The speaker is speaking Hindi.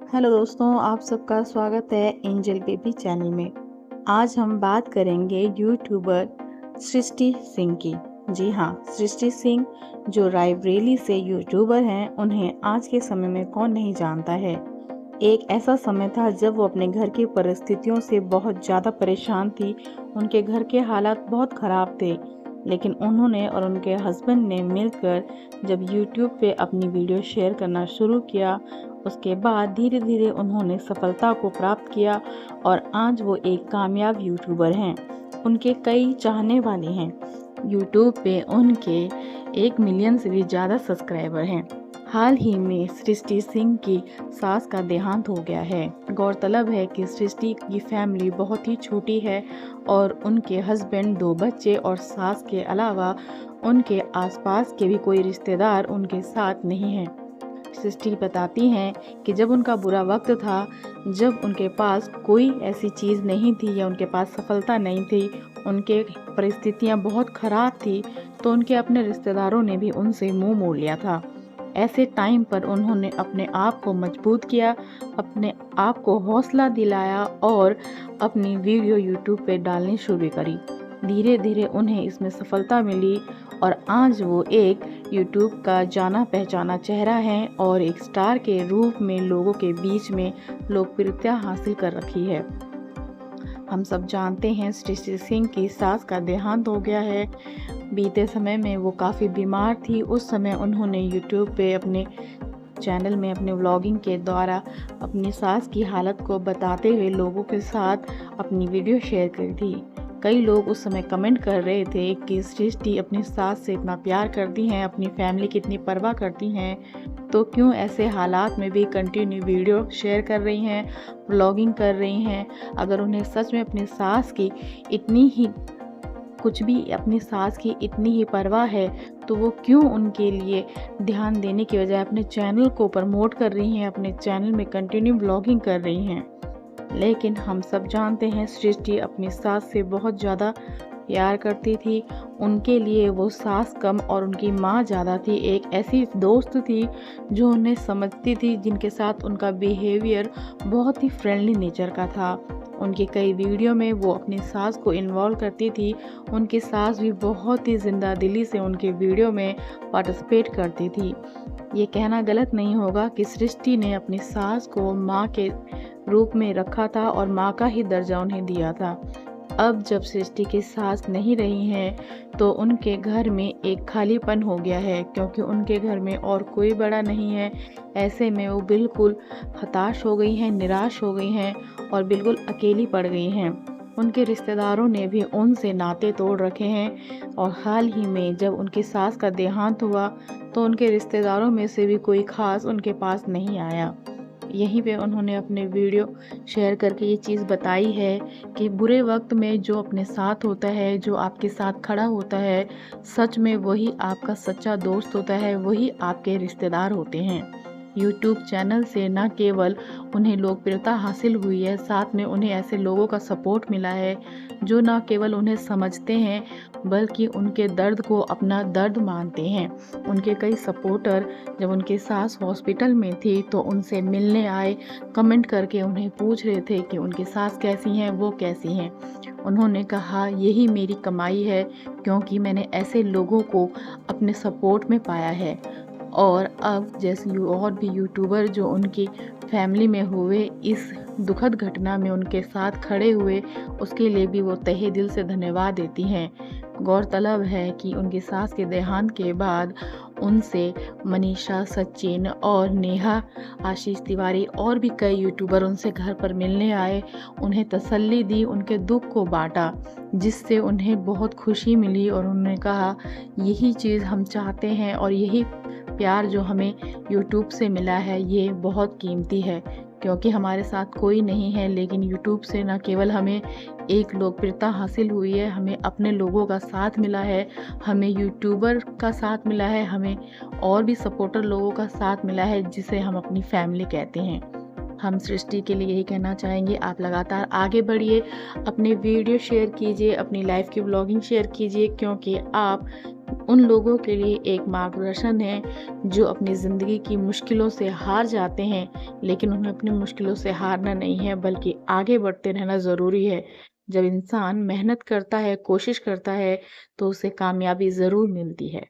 हेलो दोस्तों, आप सबका स्वागत है एंजल बेबी चैनल में। आज हम बात करेंगे यूट्यूबर सृष्टि सिंह की। जी हाँ, सृष्टि सिंह जो रायबरेली से यूट्यूबर हैं, उन्हें आज के समय में कौन नहीं जानता है। एक ऐसा समय था जब वो अपने घर की परिस्थितियों से बहुत ज़्यादा परेशान थी। उनके घर के हालात बहुत ख़राब थे, लेकिन उन्होंने और उनके हस्बैंड ने मिलकर जब यूट्यूब पे अपनी वीडियो शेयर करना शुरू किया, उसके बाद धीरे धीरे उन्होंने सफलता को प्राप्त किया और आज वो एक कामयाब यूट्यूबर हैं। उनके कई चाहने वाले हैं। यूट्यूब पे उनके 1 मिलियन से भी ज़्यादा सब्सक्राइबर हैं। हाल ही में सृष्टि सिंह की सास का देहांत हो गया है। गौरतलब है कि सृष्टि की फैमिली बहुत ही छोटी है और उनके हस्बैंड, 2 बच्चे और सास के अलावा उनके आसपास के भी कोई रिश्तेदार उनके साथ नहीं हैं। सृष्टि बताती हैं कि जब उनका बुरा वक्त था, जब उनके पास कोई ऐसी चीज़ नहीं थी या उनके पास सफलता नहीं थी, उनके परिस्थितियां बहुत ख़राब थी, तो उनके अपने रिश्तेदारों ने भी उनसे मुंह मोड़ लिया था। ऐसे टाइम पर उन्होंने अपने आप को मजबूत किया, अपने आप को हौसला दिलाया और अपनी वीडियो यूट्यूब पे डालनी शुरू करी। धीरे धीरे उन्हें इसमें सफलता मिली और आज वो एक यूट्यूब का जाना पहचाना चेहरा हैं और एक स्टार के रूप में लोगों के बीच में लोकप्रियता हासिल कर रखी है। हम सब जानते हैं सृष्टि सिंह की सास का देहांत हो गया है। बीते समय में वो काफ़ी बीमार थी। उस समय उन्होंने यूट्यूब पे अपने चैनल में अपने व्लॉगिंग के द्वारा अपनी सास की हालत को बताते हुए लोगों के साथ अपनी वीडियो शेयर करी थी। कई लोग उस समय कमेंट कर रहे थे कि सृष्टि अपनी सास से इतना प्यार करती हैं, अपनी फैमिली की इतनी परवाह करती हैं, तो क्यों ऐसे हालात में भी कंटिन्यू वीडियो शेयर कर रही हैं, व्लॉगिंग कर रही हैं। अगर उन्हें सच में अपनी सास की इतनी ही अपनी सास की इतनी ही परवाह है, तो वो क्यों उनके लिए ध्यान देने की बजाय अपने चैनल को प्रमोट कर रही हैं, अपने चैनल में कंटिन्यू ब्लॉगिंग कर रही हैं। लेकिन हम सब जानते हैं सृष्टि अपनी सास से बहुत ज़्यादा प्यार करती थी। उनके लिए वो सास कम और उनकी माँ ज़्यादा थी। एक ऐसी दोस्त थी जो उन्हें समझती थी, जिनके साथ उनका बिहेवियर बहुत ही फ्रेंडली नेचर का था। उनके कई वीडियो में वो अपनी सास को इन्वॉल्व करती थी। उनकी सास भी बहुत ही जिंदा दिली से उनके वीडियो में पार्टिसिपेट करती थी। ये कहना गलत नहीं होगा कि सृष्टि ने अपनी सास को माँ के रूप में रखा था और माँ का ही दर्जा उन्हें दिया था। अब जब सृष्टि की सास नहीं रही हैं, तो उनके घर में एक खालीपन हो गया है, क्योंकि उनके घर में और कोई बड़ा नहीं है। ऐसे में वो बिल्कुल हताश हो गई हैं, निराश हो गई हैं और बिल्कुल अकेली पड़ गई हैं। उनके रिश्तेदारों ने भी उनसे नाते तोड़ रखे हैं और हाल ही में जब उनकी सास का देहांत हुआ, तो उनके रिश्तेदारों में से भी कोई खास उनके पास नहीं आया। यहीं पे उन्होंने अपने वीडियो शेयर करके ये चीज़ बताई है कि बुरे वक्त में जो अपने साथ होता है, जो आपके साथ खड़ा होता है, सच में वही आपका सच्चा दोस्त होता है, वही आपके रिश्तेदार होते हैं। यूट्यूब चैनल से न केवल उन्हें लोकप्रियता हासिल हुई है, साथ में उन्हें ऐसे लोगों का सपोर्ट मिला है जो न केवल उन्हें समझते हैं, बल्कि उनके दर्द को अपना दर्द मानते हैं। उनके कई सपोर्टर जब उनकी सास हॉस्पिटल में थी, तो उनसे मिलने आए, कमेंट करके उन्हें पूछ रहे थे कि उनकी सास कैसी हैं, वो कैसी हैं। उन्होंने कहा, यही मेरी कमाई है, क्योंकि मैंने ऐसे लोगों को अपने सपोर्ट में पाया है। और अब जैसे और भी यूट्यूबर जो उनकी फैमिली में हुए, इस दुखद घटना में उनके साथ खड़े हुए, उसके लिए भी वो तहे दिल से धन्यवाद देती हैं। गौरतलब है कि उनकी सास के देहांत के बाद उनसे मनीषा, सचिन और नेहा, आशीष तिवारी और भी कई यूट्यूबर उनसे घर पर मिलने आए, उन्हें तसल्ली दी, उनके दुख को बांटा, जिससे उन्हें बहुत खुशी मिली और उन्होंने कहा, यही चीज़ हम चाहते हैं और यही प्यार जो हमें यूट्यूब से मिला है, ये बहुत कीमती है, क्योंकि हमारे साथ कोई नहीं है, लेकिन यूट्यूब से न केवल हमें एक लोकप्रियता हासिल हुई है, हमें अपने लोगों का साथ मिला है, हमें यूट्यूबर का साथ मिला है, हमें और भी सपोर्टर लोगों का साथ मिला है, जिसे हम अपनी फैमिली कहते हैं। हम सृष्टि के लिए यही कहना चाहेंगे, आप लगातार आगे बढ़िए, अपने वीडियो शेयर कीजिए, अपनी लाइफ की व्लॉगिंग शेयर कीजिए, क्योंकि आप उन लोगों के लिए एक मार्गदर्शन है जो अपनी ज़िंदगी की मुश्किलों से हार जाते हैं, लेकिन उन्हें अपनी मुश्किलों से हारना नहीं है बल्कि आगे बढ़ते रहना ज़रूरी है। जब इंसान मेहनत करता है, कोशिश करता है तो उसे कामयाबी ज़रूर मिलती है।